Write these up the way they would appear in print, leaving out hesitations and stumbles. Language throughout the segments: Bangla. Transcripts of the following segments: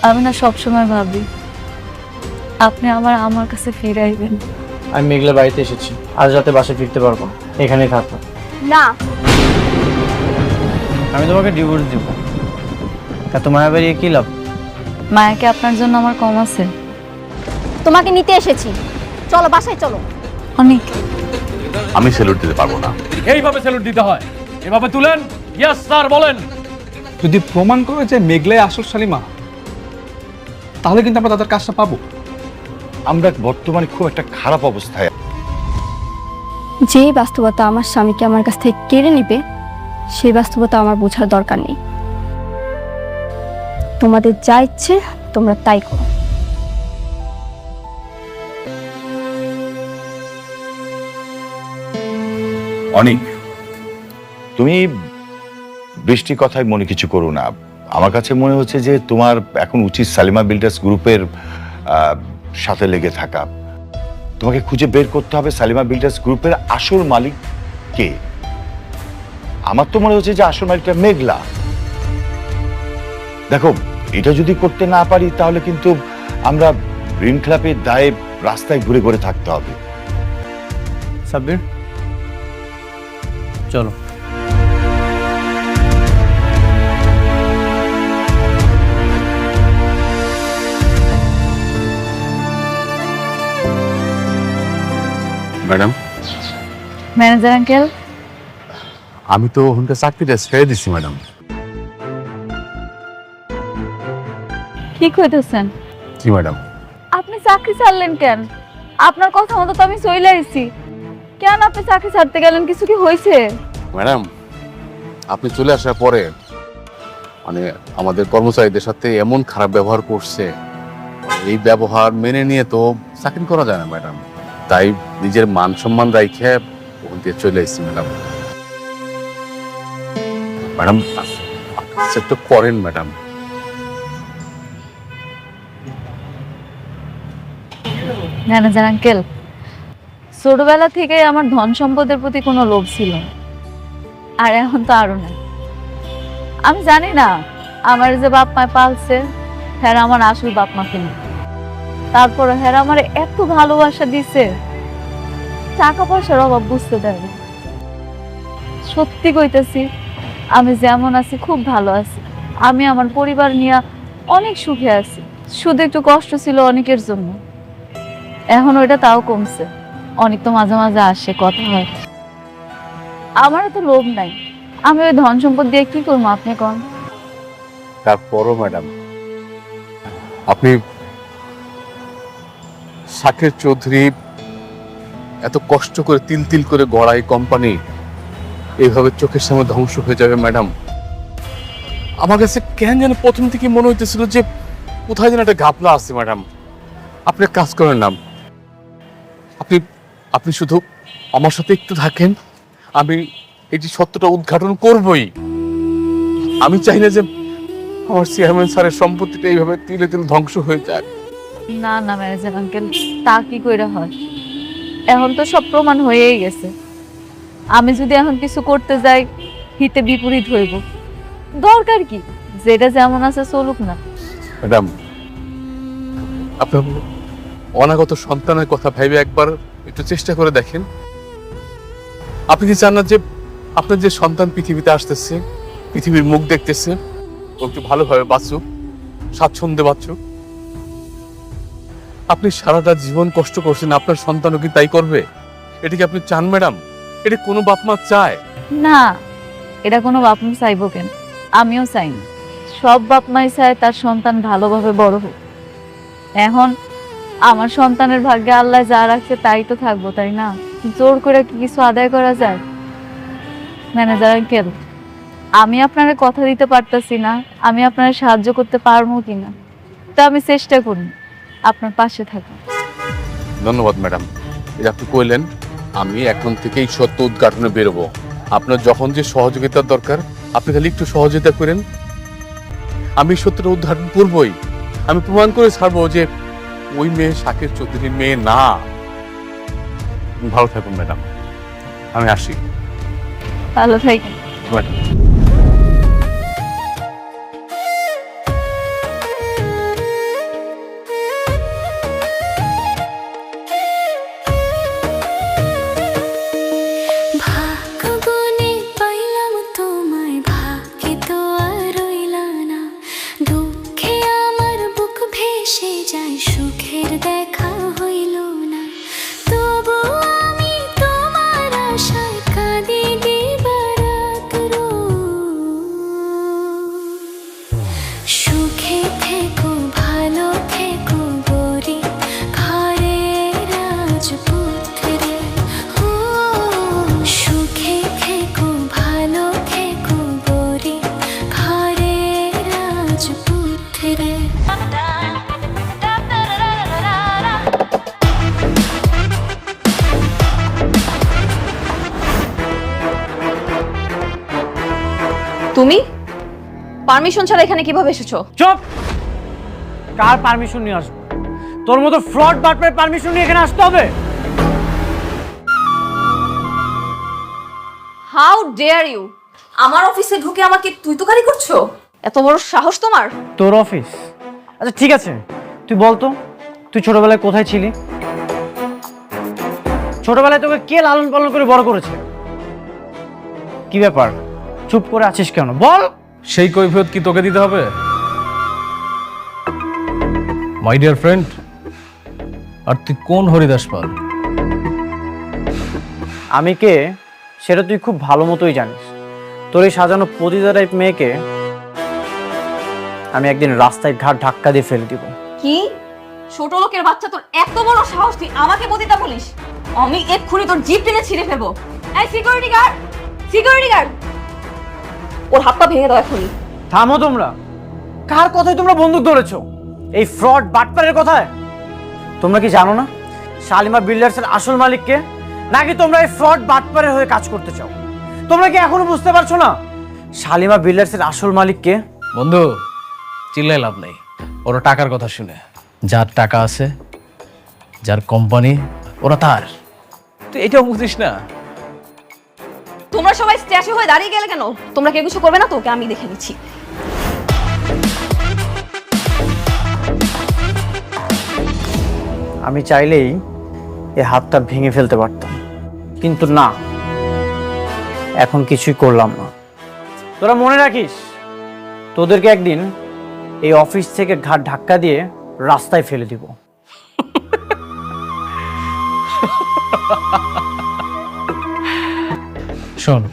আমি না সবসময় ভাবি আপনি আমার কাছে ফিরে আইবেন। আমি মেঘলা বাড়িতে এসেছি, আজ রাতে বাসায় ফিরতে পারবো না, এখানেই থাকবো। না, আমি তোমাকে ডিভোর্স দিব। এত মায়া বেরিয়ে কি লাভ? মায়াকে আপনার জন্য আমার কম আছে? তোমাকে নিতে এসেছি, চলো বাসায় চলো। অনেক আমি স্যালুট দিতে পারবো না। এইভাবে স্যালুট দিতে হয়, এভাবে তুলেন। ইয়েস স্যার, বলেন। যদি প্রমাণ করে যে মেঘলাই আসল শালিমা, তাহলে কিন্তু আমরা তাদের কাজটা পাবো। আমরা বর্তমানে খুব একটা খারাপ অবস্থায়। যে বাস্তবতা আমার স্বামীকে আমার কাছ থেকে কেড়ে নিবে, সেই বাস্তবতা আমার বোঝার দরকার নেই। তোমাদের যা ইচ্ছে তোমরা তাই করো। অনেক, তুমি বৃষ্টির কথায় মনে কিছু করো না। আমার কাছে মনে হচ্ছে যে তোমার এখন উচিত সালিমা বিল্ডার্স গ্রুপের সাথে লেগে থাকা। তোমাকে খুঁজে বের করতে হবে সালিমা বিল্ডার্স গ্রুপের আসল মালিক কে। আমার তো মনে হচ্ছে যে আসল মালিকটা মেঘলা। দেখো, এটা যদি করতে না পারি তাহলে কিন্তু আমরা ঋণ খেলাপের দায়ে রাস্তায় ঘুরে ঘুরে থাকতে হবে। সাব্বির, চলো। ম্যাডাম, ম্যানেজার আঙ্কেল, আমি তো ওখানকার চাকরিটা ছেড়ে দিচ্ছি ম্যাডাম। কি কইতেছেন? জি ম্যাডাম। আপনি চাকরি ছাড়লেন কেন? আপনার কথা মতো তো আমি চলে আইছি। কেন আপনি চাকরি ছাড়তে গেলেন? কিছু কি হয়েছে? ম্যাডাম, আপনি চলে আসার পরে মানে আমাদের কর্মচারীদের সাথে এমন খারাপ ব্যবহার করছে, এই ব্যবহার মেনে নিয়ে তো চাকরি করা যায় না ম্যাডাম। তাই নিজের মান সম্মান রাইখে ওখান থেকে চলে এসেছি ম্যাডাম। ম্যাডাম, একটু করেন ম্যাডাম। ম্যানেজার আঙ্কেল, ছোটবেলা থেকে আমার ধন সম্পদের প্রতি কোনো লোভ ছিল না, আর এখন তো আরো না। আমি জানি না আমার যে বাপ মা পালছে, হ্যাঁ আমার আসল বাপ মা কিনা। তারপরে হ্যাঁ আমার এত ভালোবাসা দিছে, টাকা পয়সার অভাব বুঝতে দেয় না। সত্যি কইতেছি, আমি যেমন আছি খুব ভালো আছি। আমি আমার পরিবার নিয়ে অনেক সুখে আছি। শুধু একটু কষ্ট ছিল অনেকের জন্য, এখন ওইটা তাও কমছে। অনেক তো মাঝে মাঝে আসে, কথা হয়। আমারও তো লোভ নাই, আমি ওই ধন সম্পদ দিয়ে কি করবো আপনি কোন? তারপরও ম্যাডাম, আপনি শাকের চৌধুরী এত কষ্ট করে তিল তিল করে গড়া এই কোম্পানি এইভাবে চোখের সামনে ধ্বংস হয়ে যাবে ম্যাডাম। আমার কাছে কেন যেন প্রথম থেকে মনে হইতেছিল যে কোথায় যেন একটা ঘাপলা আছে ম্যাডাম। আপনি এক কাজ করেন না, আপনি আপনি শুধু আমার সাথে একটু থাকেন, আমি এটি সত্যটা উদ্ঘাটন করবই। আমি চাই না যে আমার চেয়ারম্যান স্যারের সম্পত্তিটা এইভাবে তিলে তিলে ধ্বংস হয়ে যায়। না না ম্যানেজার আঙ্কেল, তা কি কইরা হয়? এখন তো সব প্রমাণ হয়েই গেছে। আমি যদি এখন কিছু করতে যাই, হিতে বিপরীত হইব। দরকার কি? যেটা যেমন আছে চলুক না। ম্যাডাম, আপনার অনাগত সন্তানের কথা ভেবে একবার একটু চেষ্টা করে দেখেন। আপনি কি চান না যে আপনার যে সন্তান পৃথিবীতে আসতেছে, পৃথিবীর মুখ দেখতেছে, ও একটু ভালোভাবে বাঁচুক, স্বাচ্ছন্দ্যে বাঁচুক? আপনি সারাটা জীবন কষ্ট করছেন, আপনার সন্তানও কি তাই করবে? এটা কি আপনি চান ম্যাডাম? এটা কোনো বাপ মা চায়? না, এটা কোনো বাপ মা চাইবো কেন? আমিও চাই না। সব বাপ মাই চায় তার সন্তান ভালোভাবে বড় হোক। এখন আমার সন্তানের ভাগ্যে আল্লাহ যা রাখছে তাই তো থাকবো, তাই না? জোর করে কি কিছু আদায় করা যায়? ম্যানেজার আঙ্কেল, আমি আপনার কথা দিতে পারতাছি না আমি আপনার সাহায্য করতে পারবো কিনা, তা আমি চেষ্টা করি আপনার পাশে থাকা। ধন্যবাদ ম্যাডাম, এটা আপনি কইলেন। আমি এখন থেকেই সত্য উদ্ঘাটনে বেরোবো। আপনার যখন যে সহযোগিতার দরকার আপনি খালি একটু সহযোগিতা করেন, আমি সত্যটা উদ্ঘাটন করবই। আমি প্রমাণ করে ছাড়বো যে ওই মেয়ে শাকের চৌধুরীর মেয়ে না। ভালো থাকুন ম্যাডাম, আমি আসি। ভালো থাকেন। ম্যাডাম, পারমিশন ছাড়া এখানে কিভাবে এসেছো? চুপ! কার পারমিশন নিয়ে আসবো? তোর মতো ফ্রড বাটপারের পারমিশন নিয়ে এখানে আসতে হবে? হাউ ডেয়ার ইউ আমার অফিসে ঢুকে আমাকে তুই তোকারি করছো? এত বড় সাহস তোমার? তোর অফিস? আচ্ছা ঠিক আছে, তুই বলতো তুই ছোটবেলায় কোথায় ছিলি? ছোটবেলায় তোকে কে লালন পালন করে বড় করেছে? কি ব্যাপার, চুপ করে আছিস কেন? বল। সেই কৈফিয়ত কি তোকে দিতে হবে? মাই ডিয়ার ফ্রেন্ড, আর তুই কোন হরিদাস পাল? আমি কে সেটা তুই খুব ভালো মতোই জানিস। তোর এই সাজানো পতিতা টাইপ মেয়েকে আমি একদিন রাস্তায় ঘাট ধাক্কা দিয়ে ফেলে দিব। কি ছোট লোকের বাচ্চা, তোর এত বড় সাহস তুই আমাকে বদিতা বলিস? আমি এক্ষুনি তোর জিপ টেনে ছিঁড়ে ফেলবো। এই সিকিউরিটি গার্ড, সিকিউরিটি গার্ড, ওর হাত পা ভেঙে দাও এখনই। থামো তোমরা। কার কথায় তোমরা বন্দুক ধরেছো? এই ফ্রড বাটপারের কথায়? তোমরা কি জানো না শালিমা বিল্ডার্সের আসল মালিক কে? নাকি তোমরা এই ফ্রড বাটপারের হয়ে কাজ করতে চাও? তোমরা কি এখনো বুঝতে পারছো না শালিমা বিল্ডার্সের আসল মালিক কে? বন্ধু, চিল্লাই লাভ নেই। ওরা টাকার কথা শুনে, যার টাকা আছে, যার কোম্পানি, ওরা তার। তুই এটাও বুঝিস না? তোমরা সবাই স্ট্যাচু হয়ে দাঁড়িয়ে গেলে কেন? তোমরা কেউ কিছু করবে না? তোকে আমি দেখে নিচ্ছি। আমি চাইলেই এই হাতটা ভেঙে ফেলতে পারতাম, কিন্তু না, এখন কিছুই করলাম না। তোরা মনে রাখিস, তোদেরকে একদিন এই অফিস থেকে ঘাট ধাক্কা দিয়ে রাস্তায় ফেলে দিব। শোন,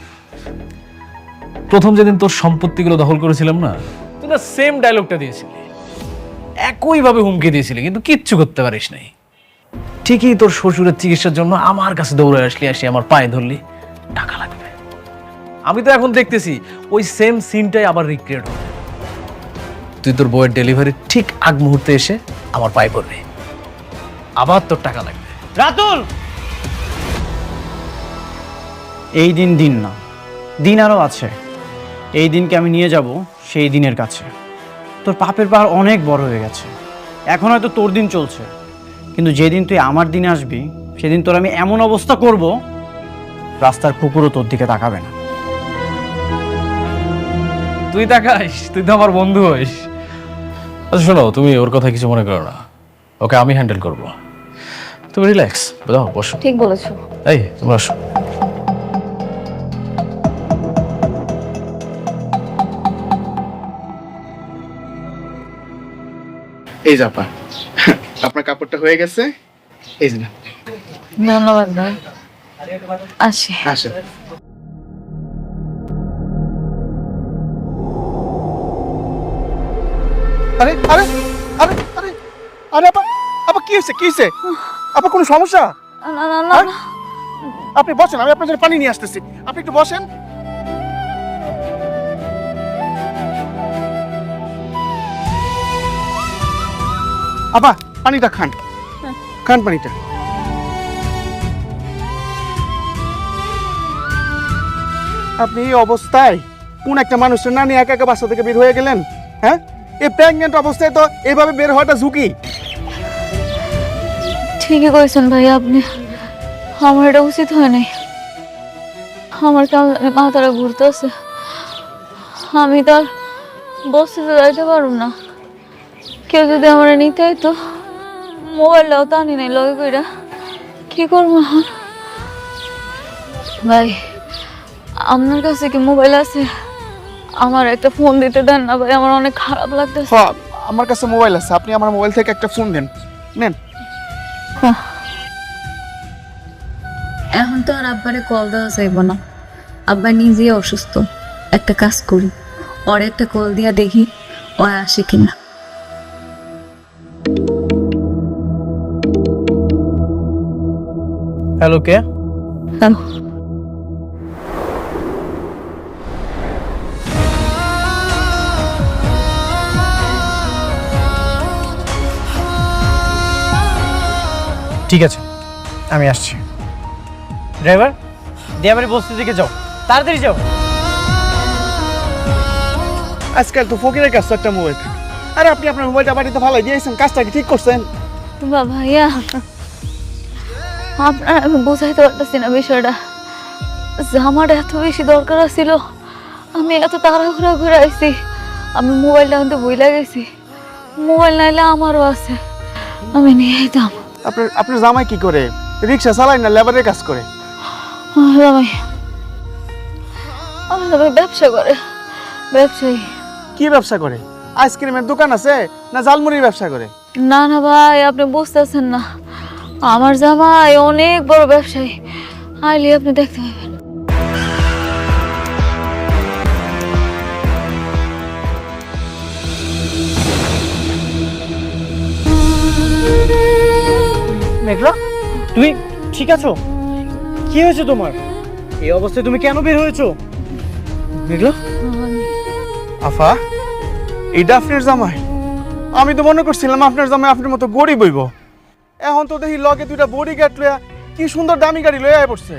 প্রথম যেদিন তোর সম্পত্তিগুলো দখল করেছিলাম না, তুই না সেম ডায়লগটা দিয়েছিলি, একইভাবে হুমকি দিয়েছিলি, কিন্তু কিচ্ছু করতে পারিস নাই। ঠিকই তোর শ্বশুরের চিকিৎসার জন্য আমার কাছে দৌড়ে আসলি, আসি আমার পায়ে ধরলি, টাকা লাগবে। আমি তো এখন দেখতেছি ওই সেম সিনটাই আবার রিক্রিয়েট হবে। তুই তোর বইয়ের ডেলিভারি ঠিক আগ মুহূর্তে এসে আমার পায়ে পড়বি, আবার তোর টাকা লাগবে। রাতুল, এই দিন দিন না, দিন আরো আছে। এই দিনকে আমি নিয়ে যাব সেই দিনের কাছে। তোর পাপের পাহাড় অনেক বড় হয়ে গেছে, এখন হয়তো তোর দিন চলছে, কিন্তু যেদিন তুই আমার দিনে আসবি সেদিন তোর আমি এমন অবস্থা করব, রাস্তার কুকুরও তোর দিকে তাকাবে না। তুই তাকাইস? তুই তো আমার বন্ধু হইস। আচ্ছা শোনো, তুমি ওর কথা কিছু মনে করো না, ওকে আমি হ্যান্ডেল করবো। তুমি রিল্যাক্স, বুঝাও, বসো। ঠিক বলেছো। এই তোমরা আসো। এই যে আপা, আপনার কাপড়টা হয়ে গেছে, এই যে না। ধন্যবাদ ভাই, আসি। আসেন। আরে আরে আরে আরে আরে আপা, আপা কি হয়েছে, কি হয়েছে? আপা কোনো সমস্যা? না না না না। আপনি বসেন, আমি আপনার জন্য পানি নিয়ে আসতেছি, আপনি একটু বসেন। আপা পানিটা খান, খান পানিটা। আপনি এই অবস্থায় কোন একটা মানুষের না নিয়ে একা একা বাসা থেকে বের হয়ে গেলেন? হ্যাঁ, এই প্রেগনেন্ট অবস্থায় তো এইভাবে বের হওয়াটা ঝুঁকি। ঠিকই করেছেন ভাই আপনি, আমার এটা উচিত হয় নাই। আমার কেমন মাথাটা ঘুরতেছে, আমি তো আর বস্তিতে যাইতে পারবো না। কেউ যদি আমার নিতে হইতো, মোবাইলটাও তো আনি নাই লগে কইরা, কি করবো এখন? ভাই আপনার কাছে কি মোবাইল আছে? আমার একটা ফোন দিতে দেন না ভাই, আমার অনেক খারাপ লাগতেছে। হ্যাঁ, আমার কাছে মোবাইল আছে, আপনি আমার মোবাইল থেকে একটা ফোন দেন, নেন। এখন তো আর আব্বারে কল দেওয়া যাইব না, আব্বা নিজেই অসুস্থ। একটা কাজ করি, ওর একটা কল দিয়া দেখি ও আসে কিনা। হ্যালো, কে? হ্যালো, ঠিক আছে, আমি আসছি। ড্রাইভার, দিয়াবাড়ি বস্তি দিকে যাও, তাড়াতাড়ি যাও। আজকাল তো ফকিরের কাছে একটা মোবাইল থাকে। আরে আপনি আপনার মোবাইলটা বাড়িতে ফালাই দিয়েছেন, কাজটা কি ঠিক করছেন? ভাইয়া আপনার আমি বোঝাইতে পারতেছি না বিষয়টা, যে আমার এত বেশি দরকার ছিল, আমি এত তাড়াহুড়া করে আইছি, আমি মোবাইলটা আনতে ভুলে গেছি। মোবাইল নাইলে আমারও আছে, আমি নিয়ে যেতাম। আপনার জামাই কি করে? রিক্সা চালায় না লেবারের কাজ করে? জামাই আমার জামাই ব্যবসা করে, ব্যবসায়ী। কি ব্যবসা করে? আইসক্রিমের দোকান আছে না ঝালমুড়ির ব্যবসা করে? না না ভাই, আপনি বুঝতেছেন না, আমার জামাই অনেক বড় ব্যবসায়ী, আইলে আপনি দেখতে পাবেন। মেঘলা, তুমি ঠিক আছো? কি হয়েছে তোমার? এই অবস্থায় তুমি কেন বের হয়েছো? মেঘলা, আফা, এইটা আপনার জামাই? আমি তো মনে করছিলাম আপনার জামাই আপনার মতো গরিব হইব। এখন তো দেখি লগে দুইটা বডি গার্ড লইয়া কি সুন্দর দামি গাড়ি লইয়া পড়ছে।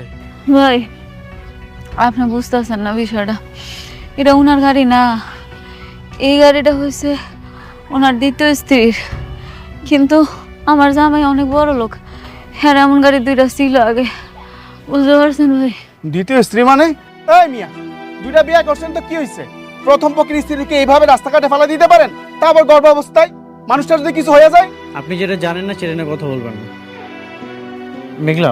ভাই আপনি বুঝতেছেন না বিষয়টা, এটা ওনার গাড়ি না, এই গাড়িটা হয়েছে ওনার দ্বিতীয় স্ত্রীর। কিন্তু আমার জামাই অনেক বড় লোক, হ্যাঁ এমন গাড়ি দুইটা ছিল আগে, বুঝতে পারছেন ভাই? দ্বিতীয় স্ত্রী মানে? এই মিয়া, দুইটা বিয়ে করছেন তো কি হয়েছে? প্রথম পক্ষের স্ত্রীকে এইভাবে রাস্তাঘাটে ফেলা দিতে পারেন, তা আবার গর্ভ অবস্থায়? মানুষটার যদি কিছু হয়ে যায়? আপনি যেটা জানেন না সেটা নিয়ে কথা বলবেন না। মেঘলা,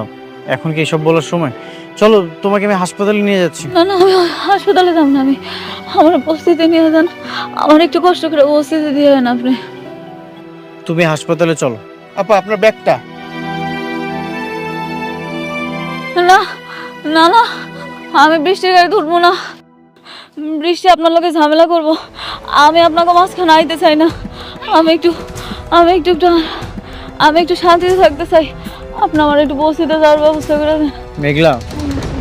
এখন কি এসব বলার সময়? চলো তোমাকে আমি হাসপাতালে নিয়ে যাচ্ছি। না না, আমি হাসপাতালে যাব না, আমি আমার উপস্থিতি নিয়ে যান, আমার একটু কষ্ট করে উপস্থিতি দিয়ে যান আপনি। তুমি হাসপাতালে চলো। আপা আপনার ব্যাগটা? না না না, আমি বৃষ্টির গাড়ি ধরবো না, বৃষ্টি আপনার লোকে ঝামেলা করব, আমি আপনাকে মাঝখানে আইতে চাই না, আমি একটু শান্তিতে থাকতে চাই, আপনি আমার একটু বসিতে যাওয়ার ব্যবস্থা করে দেন। মেঘলা,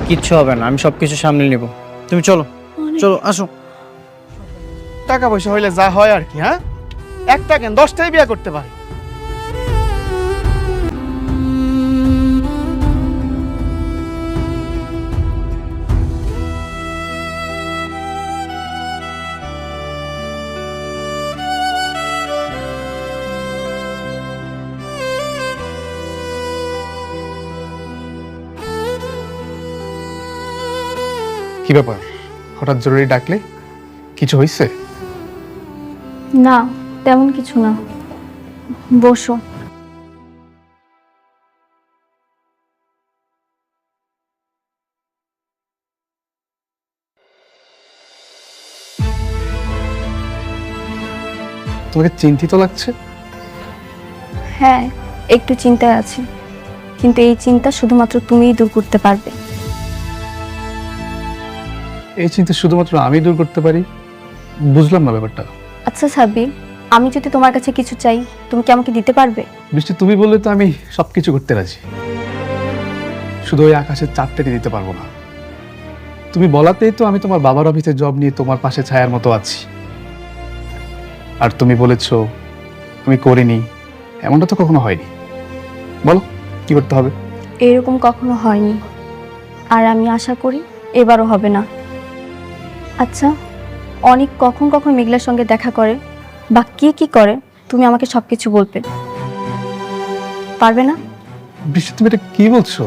কিচ্ছু হবে না, আমি সবকিছু সামলে নেব। তুমি চলো চলো, আসো। টাকা পয়সা হইলে যা হয় আর কি, হ্যাঁ? একটা কেন 10টাই বিয়ে করতে পারে। কি ব্যাপার, হঠাৎ জরুরি ডাকলে? কিছু হয়েছে? না, তেমন কিছু না, বসো। তোমাকে চিন্তিত লাগছে? হ্যাঁ, একটু চিন্তায় আছি, কিন্তু এই চিন্তা শুধুমাত্র তুমিই দূর করতে পারবে। এই চিন্তা শুধুমাত্র আমি দূর করতে পারি? বুঝলাম না ব্যাপারটা। আচ্ছা সাব্বির, আমি যদি তোমার কাছে কিছু চাই, তুমি কি আমাকে দিতে পারবে? বৃষ্টি, তুমি বললে তো আমি সবকিছু করতে রাজি, শুধু ওই আকাশের চাঁদটাকে দিতে পারবো না। তুমি বলাতেই তো আমি তোমার বাবার অফিসে জব নিয়ে তোমার পাশে ছায়ার মতো আছি। আর তুমি বলেছো আমি করিনি, এমনটা তো কখনো হয়নি। বলো কি করতে হবে? এরকম কখনো হয়নি, আর আমি আশা করি এবারও হবে না। আচ্ছা, অনেক কখন কখন মেঘলার সঙ্গে দেখা করে বা কি কি করে, তুমি আমাকে সবকিছু বলবে, পারবে না? বৃষ্টি, তুমি এটা কি বলছো?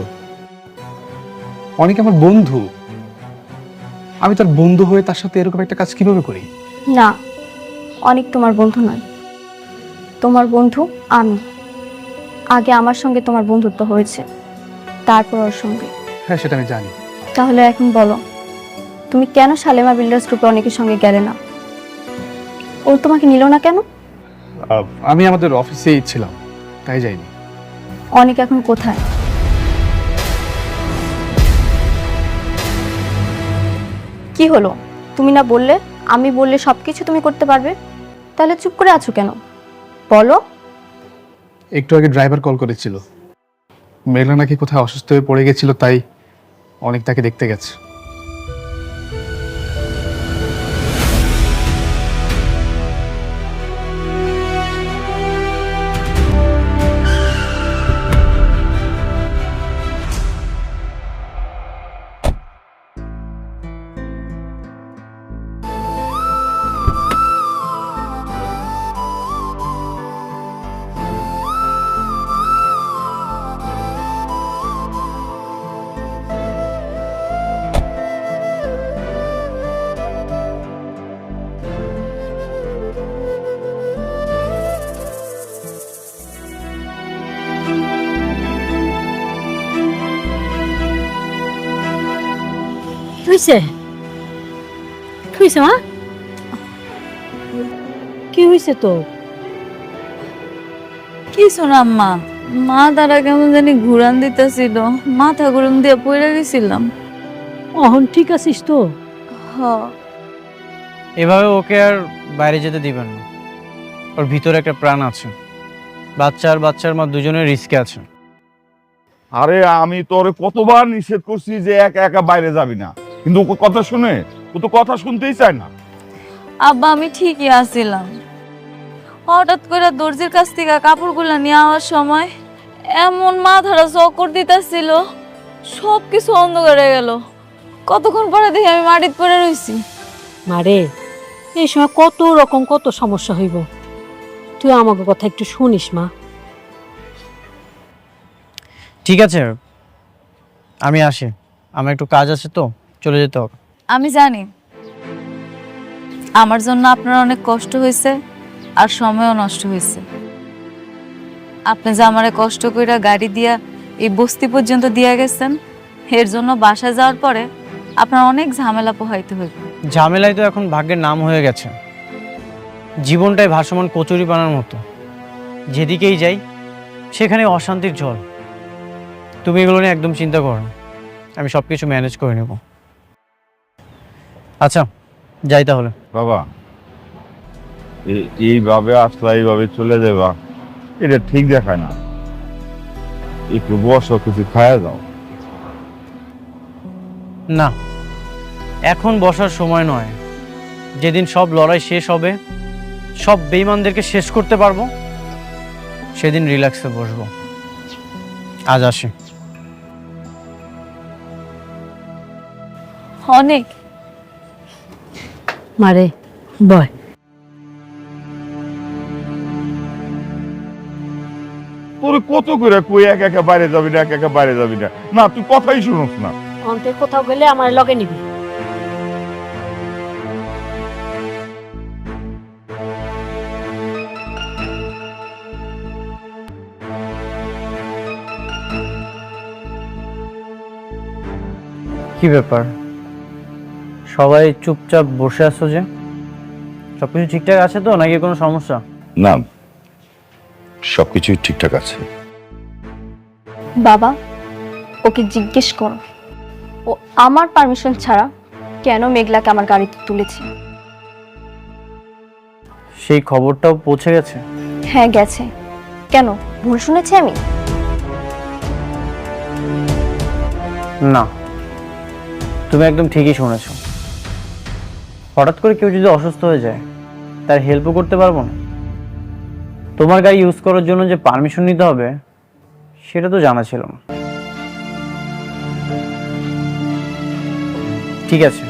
অনেক আমার বন্ধু, আমি তার বন্ধু হয়ে তার সাথে এরকম একটা কাজ কিভাবে করি? না, অনেক তোমার বন্ধু নয়, তোমার বন্ধু আমি। আগে আমার সঙ্গে তোমার বন্ধুত্ব হয়েছে, তারপর ওর সঙ্গে। হ্যাঁ, সেটা আমি জানি। তাহলে এখন বলো, তুমি কেন শালেমা বিল্ডার্স গ্রুপে অনেকের সঙ্গে গেলে না? ও তোমাকে নিল না কেন? আমি আমাদের অফিসেই ছিলাম, তাই যাইনি। অনেক এখন কোথায়? কি হলো, তুমি না বললে আমি বললে সবকিছু তুমি করতে পারবে? তাহলে চুপ করে আছো কেন, বলো। একটু আগে ড্রাইভার কল করেছিল, মেঘলা নাকি কোথায় অসুস্থ হয়ে পড়ে গেছিল, তাই অনেক তাকে দেখতে গেছে। হয়েছে? কি হয়েছে মা? কি হয়েছে তোর? কিছু না আম্মা, মাথাটা কেমন জানি ঘুরান দিতেছিল, মাথা ঘুরান দিয়ে পড়ে গেছিলাম। অহন ঠিক আছিস তো? হ। এভাবে ওকে আর বাইরে যেতে দিবেন না। ওর ভিতরে একটা প্রাণ আছে, বাচ্চা আর বাচ্চার মা দুজনের রিস্কে আছে। আরে আমি তোরে কতবার নিষেধ করছি যে একা একা বাইরে যাবি না, কিন্তু ও কথা শুনে, ও তো কথা শুনতেই চায় না। আব্বা আমি ঠিকই আছিলাম, হঠাৎ করে দর্জির কাছ থেকে কাপড়গুলো নিয়ে আওয়ার সময় এমন মাথাটা চক্কর দিতেছিল, সব কিছু অন্ধকার হয়ে গেল। কতক্ষণ পরে দেখি আমি মাটিতে পড়ে রইছি। মারে, এই সময় কত রকম কত সমস্যা হইব, তুই আমাকে কথা একটু শুনিস মা। ঠিক আছে, আমি আসি, আমার একটু কাজ আছে তো, চলে যেতে হবে। আমি জানি আমার জন্য আপনার অনেক কষ্ট হয়েছে আর সময়ও নষ্ট হয়েছে। আপনি যে আমারে কষ্ট কইরা গাড়ি দিয়া এই বস্তি পর্যন্ত দিয়া গেছেন, এর জন্য বাসায় যাওয়ার পরে আপনার অনেক ঝামেলা পোহাইতে হইবে। ঝামেলাই তো এখন ভাগ্যের নাম হয়ে গেছে। জীবনটাই ভাসমান কচুরি পানার মতো, যেদিকেই যাই সেখানে অশান্তির ঝড়। তুমি এগুলো নিয়ে একদম চিন্তা করো না, আমি সব কিছু ম্যানেজ করে নেব। আচ্ছা যাই তাহলে। বাবা, এইভাবে আসলা, এইভাবে চলে যাবা, এটা ঠিক দেখায় না। একটু বসো, কিছু খায়া যাও। না, এখন বসার সময় নয়। যেদিন সব লড়াই শেষ হবে, সব বেঈমানদেরকে শেষ করতে পারবো, সেদিন রিল্যাক্সে বসবো। আজ আসি। অনেক মারে বয়। তোর কত করে কই একা একা বাইরে যাবি না, একা একা বাইরে যাবি না, না তুই কথাই শুনোস না। অন্তে কোথাও গেলে আমার লগে নিবি। কি ব্যাপার, সবাই চুপচাপ বসে আছো যে? সবকিছু ঠিকঠাক আছে তো, নাকি কোনো সমস্যা? না, সবকিছুই ঠিকঠাক আছে। বাবা, ওকে জিজ্ঞেস করো ও আমার পারমিশন ছাড়া কেন মেঘলাকে আমার গাড়িতে তুলেছে। সেই খবরটাও পৌঁছে গেছে? হ্যাঁ গেছে। কেন, ভুল শুনেছি আমি? না, তুমি একদম ঠিকই শুনেছ। হঠাৎ করে কেউ যদি অসুস্থ হয়ে যায়, তার হেল্পও করতে পারবো না। তোমার গাড়ি ইউজ করার জন্য যে পারমিশন নিতে হবে, সেটা তো জানা ছিল না। ঠিক আছে,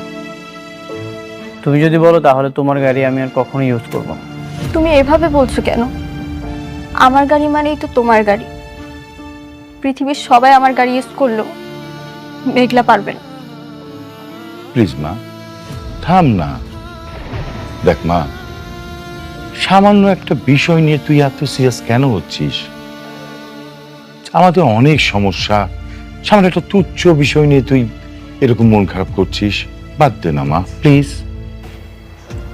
তুমি যদি বলো তাহলে তোমার গাড়ি আমি আর কখনো ইউজ করব না। তুমি এভাবে বলছো কেন? আমার গাড়ি মানেই তো তোমার গাড়ি। পৃথিবীর সবাই আমার গাড়ি ইউজ করলো, মেঘলা পারবে না। প্লিজ মা, থাম না। দেখ মা, সামান্য একটা বিষয় নিয়ে তুই এত সিরিয়াস কেন হচ্ছিস? আমাদের অনেক সমস্যা, সামান্য একটা তুচ্ছ বিষয় নিয়ে তুই এরকম মন খারাপ করছিস। বাদ দে না মা, প্লিজ।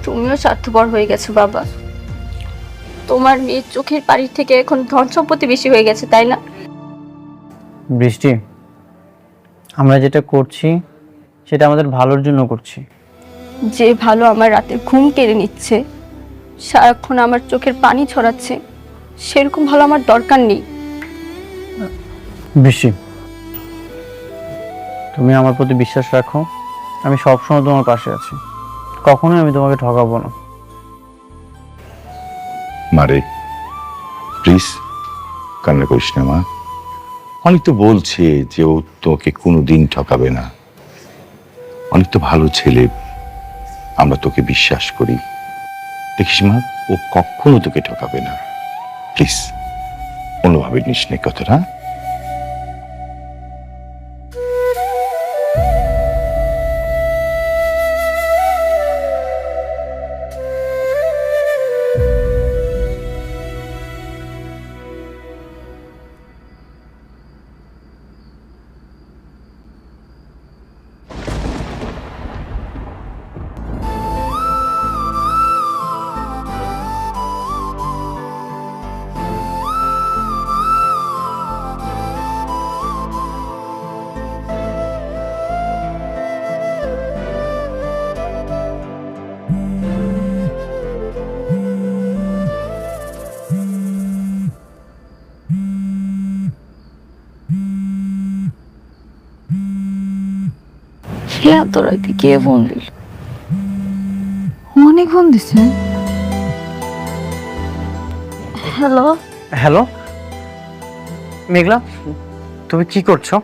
তুমিও স্বার্থপর হয়ে গেছো বাবা। তোমার মেয়ের চোখের পানির থেকে এখন ধন সম্পত্তি বেশি হয়ে গেছে, তাই না? বৃষ্টি, আমরা যেটা করছি সেটা আমাদের ভালোর জন্য করছি। যে ভালো আমার রাতের ঘুম কেড়ে নিচ্ছে, সারাক্ষণ আমার চোখের পানি ছড়াচ্ছে, সেরকম ভালো আমার দরকার নেই। বৃষ্টি, তুমি আমার প্রতি বিশ্বাস রাখো, আমি সবসময় তোমার পাশে আছি, কখনোই আমি তোমাকে ঠকাবো না। মারে প্লিজ কান্না করিস না মা। অনেক তো বলছে যে ও তোকে কোনোদিন ঠকাবে না। অনেক তো ভালো ছেলে, আমরা তোকে বিশ্বাস করি। দেখিস মা, ও কখনো তোকে ঠকাবে না। প্লিজ অন্যভাবে নিস নে কথাটা। এত রাতে কে ফোন দিল? অনেক ফোন দিছে। হ্যালো, হ্যালো মেঘলা, তুমি কি করছো?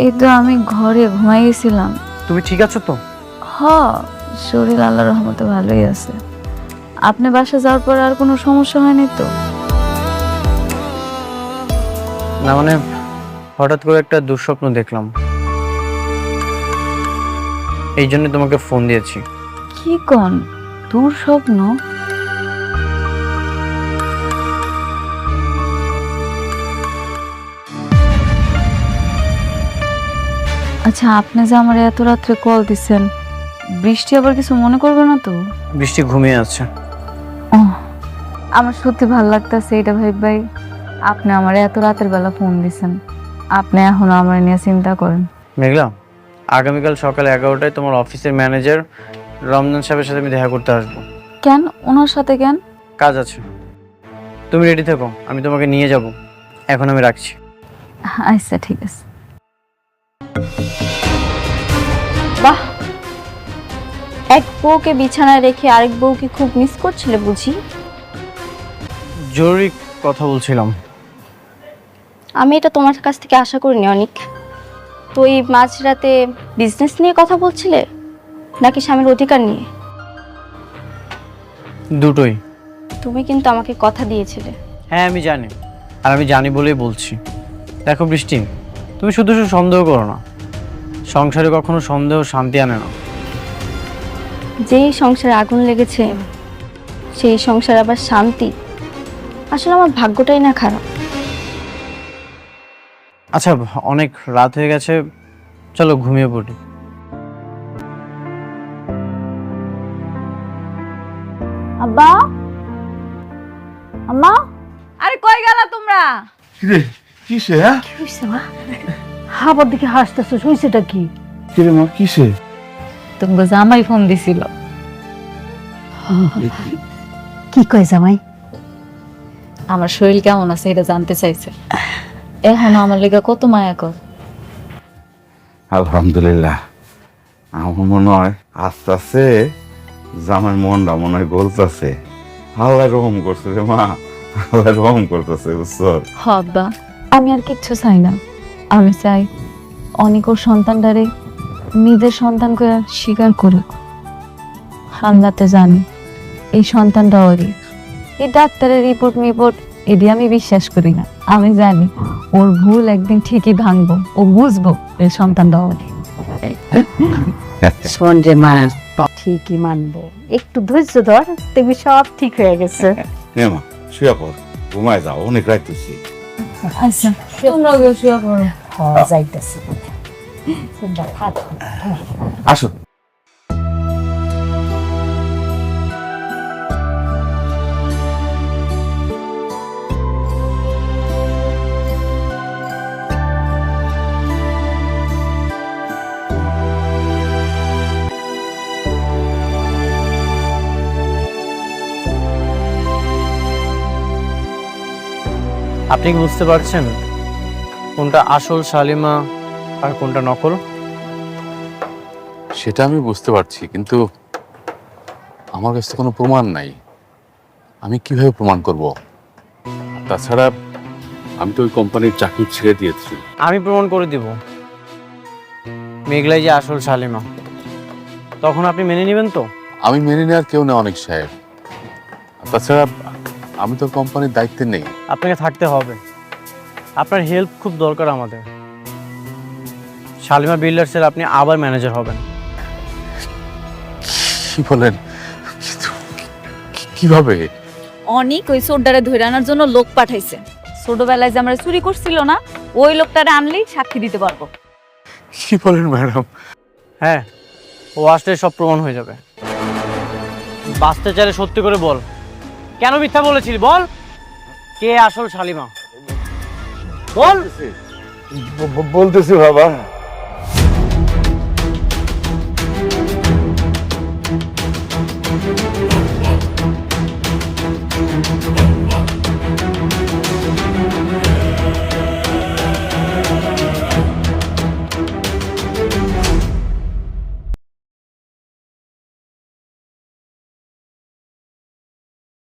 এই তো আমি ঘরে ঘুমাই গেছিলাম। তুমি ঠিক আছো তো? হ, শরীর আল্লাহর রহমতে ভালোই আছে। আপনি বাসা যাওয়ার পর আর কোনো সমস্যা হয়নি তো? না মানে হঠাৎ করে একটা দুঃস্বপ্ন দেখলাম, এই জন্য তোমাকে ফোন দিয়েছি। কি কোন দূর স্বপ্ন? আচ্ছা, আপনি যে আমার এত রাত্রে কল দিচ্ছেন, বৃষ্টি আবার কিছু মনে করবে না তো? বৃষ্টি ঘুমিয়ে আছে। ও, আমার সত্যি ভালো লাগতেছে এটা ভাই। আপনি আমার এত রাতের বেলা ফোন দিছেন, আপনি এখন আমার নিয়ে চিন্তা করেন। মেঘলা, আগামীকাল সকাল 11টায় তোমার অফিসের ম্যানেজার রমজান সাহেবের সাথে আমি দেখা করতে আসবো। কেন ওনার সাথে কেন? কাজ আছে, তুমি রেডি থেকো, আমি তোমাকে নিয়ে যাব। এখন আমি রাখছি। আচ্ছা ঠিক আছে। বাহ, এক বউকে বিছানায় রেখে আরেক বউকে খুব মিস করছিলে বুঝি? জরুরি কথা বলছিলাম। আমি এটা তোমার কাছ থেকে আশা করিনি অনিক। তো এই মাঝরাতে বিজনেস নিয়ে কথা বলছিলে নাকি স্বামীর অধিকার নিয়ে? দুটোই। তুমি কিন্তু আমাকে কথা দিয়েছিলে। হ্যাঁ আমি জানি, আর আমি জানি বলেই বলছি। দেখো বৃষ্টি, তুমি শুধু শুধু সন্দেহ করো না। সংসারে কখনো সন্দেহ শান্তি আনে না। যেই সংসারে আগুন লেগেছে সেই সংসার আবার শান্তি। আসলে আমার ভাগ্যটাই না খারাপ। আচ্ছা, অনেক রাত হয়ে গেছে, চলো ঘুমিয়ে পড়ি। আব্বা, আম্মা, আরে কই গেলা তোমরা? কিরে কিসে? হ্যাঁ কি হয়েছে মা? আবার দিকে হাসতেছো, হয়েছেটা কি? কিরে মা কিসে? তোমাকে জামাই ফোন দিছিল। কি কয় জামাই? আমার শরীর কেমন আছে এটা জানতে চাইছে। এখন আমার লেগে কত মায়া কর। আলহামদুলিল্লাহ, আমার মনে হয় আস্তে আস্তে জামার মনটা মনে হয় গলতেছে। আল্লাহ রহম করছে রে মা, আল্লাহ রহম করতেছে বুঝছো? আব্বা, আমি আর কিচ্ছু চাই না। আমি চাই অনেক ওর সন্তানটারে নিজের সন্তান করে স্বীকার করুক। আল্লাহতে জানি এই সন্তানটা ওরই। এই ডাক্তারের রিপোর্ট এটি আমি বিশ্বাস করি না। আমি জানি ওর ভুল একদিন ঠিকই ভাঙবো, ও বুঝবো এই সন্তানটা ওরই। শোন রে মা, ঠিকই মানবো, একটু ধৈর্য ধর, দেখবি সব ঠিক হয়ে গেছে। নে মা শুয়ে পড়, ঘুমায় যাও, অনেক রাত হয়েছে। আচ্ছা, তোমরা শুয়ে পড়ো। যাইতেছি। আসো। আপনি কি বুঝতে পারছেন কোনটা আসল শালিমা আর কোনটা নকল? সেটা আমি বুঝতে পারছি, কিন্তু আমার কাছে কোনো প্রমাণ নাই। আমি কিভাবে প্রমাণ করব? তাছাড়া আমি তো ওই কোম্পানির চাকরি ছেড়ে দিয়েছি। আমি প্রমাণ করে দিব মেঘলাই যে আসল শালিমা। তখন আপনি মেনে নেবেন তো? আমি মেনে নেওয়ার কেউ না অনেক সাহেব। তাছাড়া আমি তো কোম্পানির দায়িত্বে নেই। আপনাকে থাকতে হবে, আপনার হেল্প খুব দরকার আমাদের। শালিমা বিল্ডার্সের আপনি আবার ম্যানেজার হবেন। কি বলেন? কিভাবে? অনেক ওই সোডারে ধরে আনার জন্য লোক পাঠাইছে। ছোটবেলায় যে আমরা চুরি করছিল না, ওই লোকটারে আনলেই সাক্ষী দিতে পারবো। কি বলেন ম্যাডাম? হ্যাঁ, ও আসলে সব প্রমাণ হয়ে যাবে। বাঁচতে চাইলে সত্যি করে বল, কেন মিথ্যা বলেছিলি? বল, কে আসল শালিমা? বল। বলতেছি বাবা।